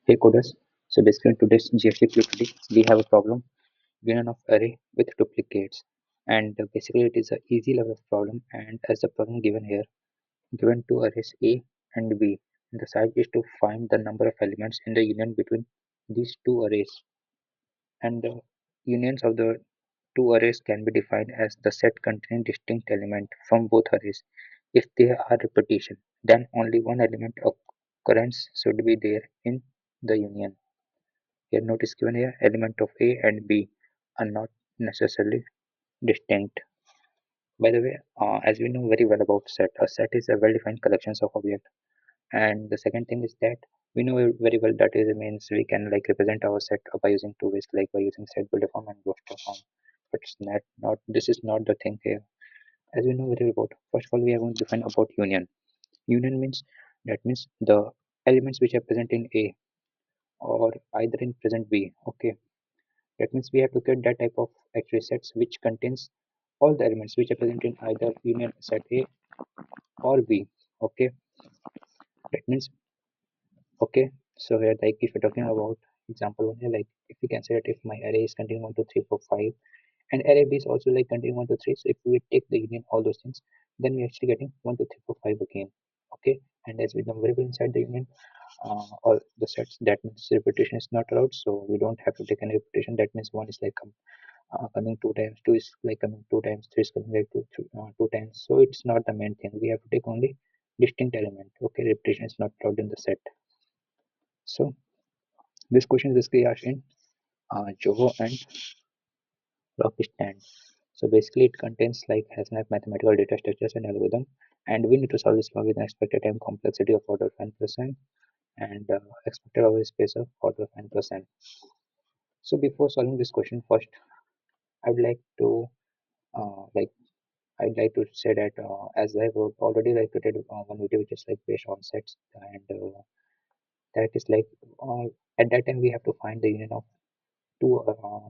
Hey coders, so basically in today's GFG POTD, we have a problem union of array with duplicates, and basically it is an easy level of problem. And as the problem given here, given two arrays A and B, and the size is to find the number of elements in the union between these two arrays, and the unions of the two arrays can be defined as the set containing distinct element from both arrays. If they are repetition, then only one element occurrence should be there in the union. Here note is given here, element of A and B are not necessarily distinct. By the way, as we know very well about set, a set is a well-defined collections of objects. And the second thing is that we know very well that is means we can like represent our set by using two ways, like by using set builder form and roster form. But it's not this is not the thing here. As we know very well about, first of all we are going to define about union. Union means that means the elements which are present in A or either in present B. Okay, that means we have to get that type of actually sets which contains all the elements which are present in either union set A or B. Okay, that means okay. So here, like if you're talking about example one here, like if we can say that if my array is containing 1, 2, 3, 4, 5, and array B is also like containing 1, 2, 3. So if we take the union all those things, then we're actually getting 1, 2, 3, 4, 5 again. Okay, and as we know very well inside the union, all the sets, that means repetition is not allowed. So we don't have to take any repetition. That means one is like coming two times, two is like coming two times, three is coming like two times. So it's not the main thing. We have to take only distinct element. Okay, repetition is not allowed in the set. So this question is basically asked in Jovo and Rockstand. So basically it contains like has an mathematical data structures and algorithm, and we need to solve this problem with an expected time complexity of order of n plus n and expected over space of order of n plus n. So before solving this question, first I would like to like I'd like to say that as I've already like created one video which is like based on sets, and that is like at that time we have to find the union of two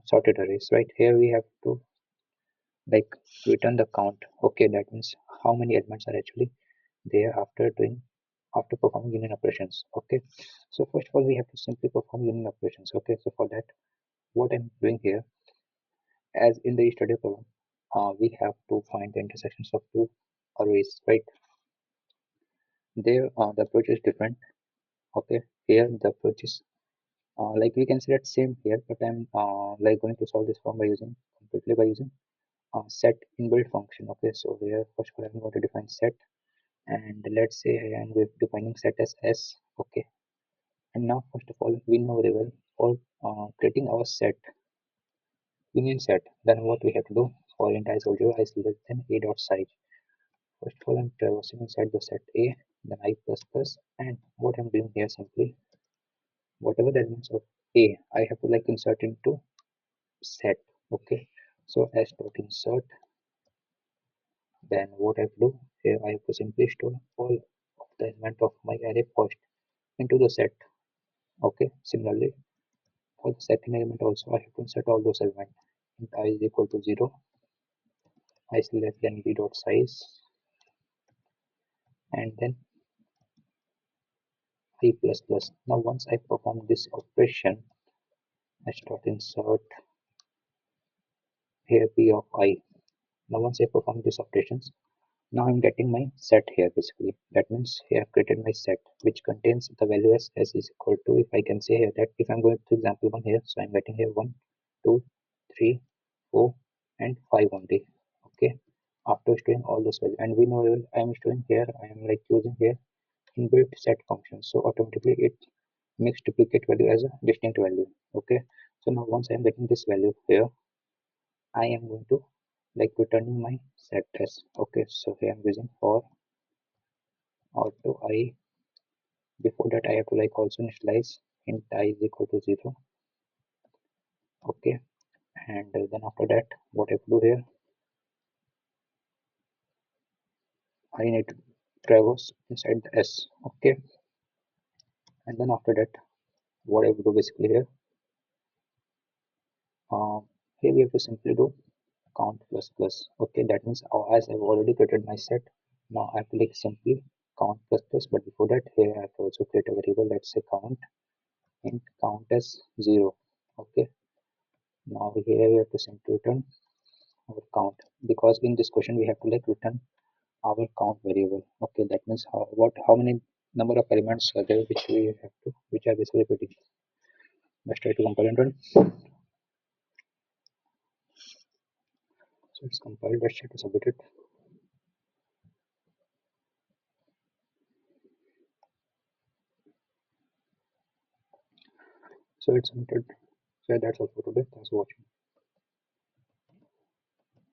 sorted arrays. Right here we have to like return the count. Okay, that means how many elements are actually there after performing union operations. Okay, so first of all we have to simply perform union operations. Okay, so for that what I'm doing here, as in the study problem, we have to find the intersections of two arrays. Right there, the approach is different. Okay, here the approach is like we can say that same here, but I'm like going to solve this problem by using completely by using set inbuilt function. Okay, so here first of all I'm going to define set, and let's say I am defining set as s. Okay, and now first of all we know very well for creating our set union set, then what we have to do for int I told you is less than a dot size. First of all I'm traversing inside the set a, then I plus plus, and what I'm doing here simply whatever the elements of a I have to like insert into set. Okay, so as dot insert, then what I have to do here, I have to simply store all of the element of my array first into the set. Okay, similarly for the second element also I have to insert all those elements. Int I is equal to 0, I is less than b dot size, and then I plus plus. Now once I perform this operation, I start insert here p of I. Now once I perform these operations, now I'm getting my set here basically. That means here I've created my set which contains the value as s is equal to, if I can say here that if I'm going to example 1 here, so I'm getting here 1, 2, 3, 4 and 5 only. Okay, after storing all those values, and we know I'm storing here, I am like using here inbuilt set function, so automatically it makes duplicate value as a distinct value. Okay, so now once I'm getting this value here, I am going to like returning my set as. Okay, so here I'm using for auto I. Before that I have to like also initialize int I is equal to 0. Okay, and then after that what I have to do here, I need to traverse inside the s. Okay, and then after that what I have to do basically here, here we have to simply do count plus plus. Okay, that means as I've already created my set, now I have to like simply count plus plus, but before that here I have to also create a variable, let's say count count as 0. Okay, now here we have to simply return our count, because in this question we have to like return our count variable. Okay, that means how many number of elements are there which we have to, which are basically repeating. Let's try to compile and run. So it's compiled. Let's try to submit it. So it's submitted. So that's all for today. Thanks for watching.